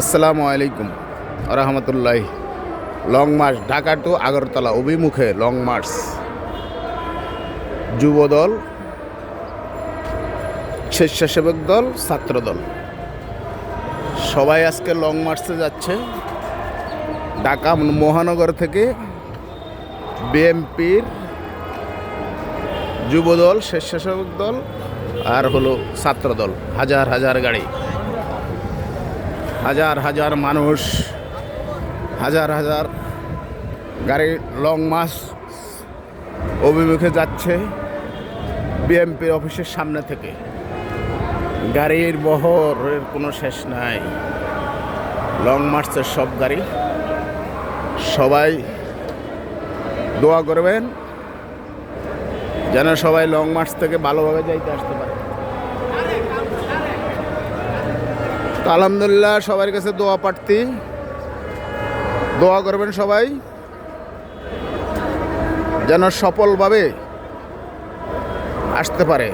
আসসালামু আলাইকুম রহমতুল্লাহ। Long march Dhaka to Agartala অভিমুখে লং মার্চ। যুবদল, স্বেচ্ছাসেবক দল, ছাত্রদল সবাই আজকে লং মার্চে যাচ্ছে। ঢাকা মহানগর থেকে বিএনপির যুবদল, স্বেচ্ছাসেবক দল আর হলো ছাত্রদল, হাজার হাজার গাড়ি, হাজার হাজার মানুষ, হাজার হাজার গাড়ি লং মার্চ অভিমুখে যাচ্ছে বিএনপির অফিসের সামনে থেকে। গাড়ির বহরের কোনো শেষ নাই। লং মার্চের সব গাড়ি, সবাই দোয়া করবেন যেন সবাই লং মার্চ থেকে ভালোভাবে যাইতে আসতে পারে। তো আলহামদুলিল্লাহ সবার কাছে দোয়া প্রার্থী, দোয়া করবেন সবাই যেন সফলভাবে আসতে পারে।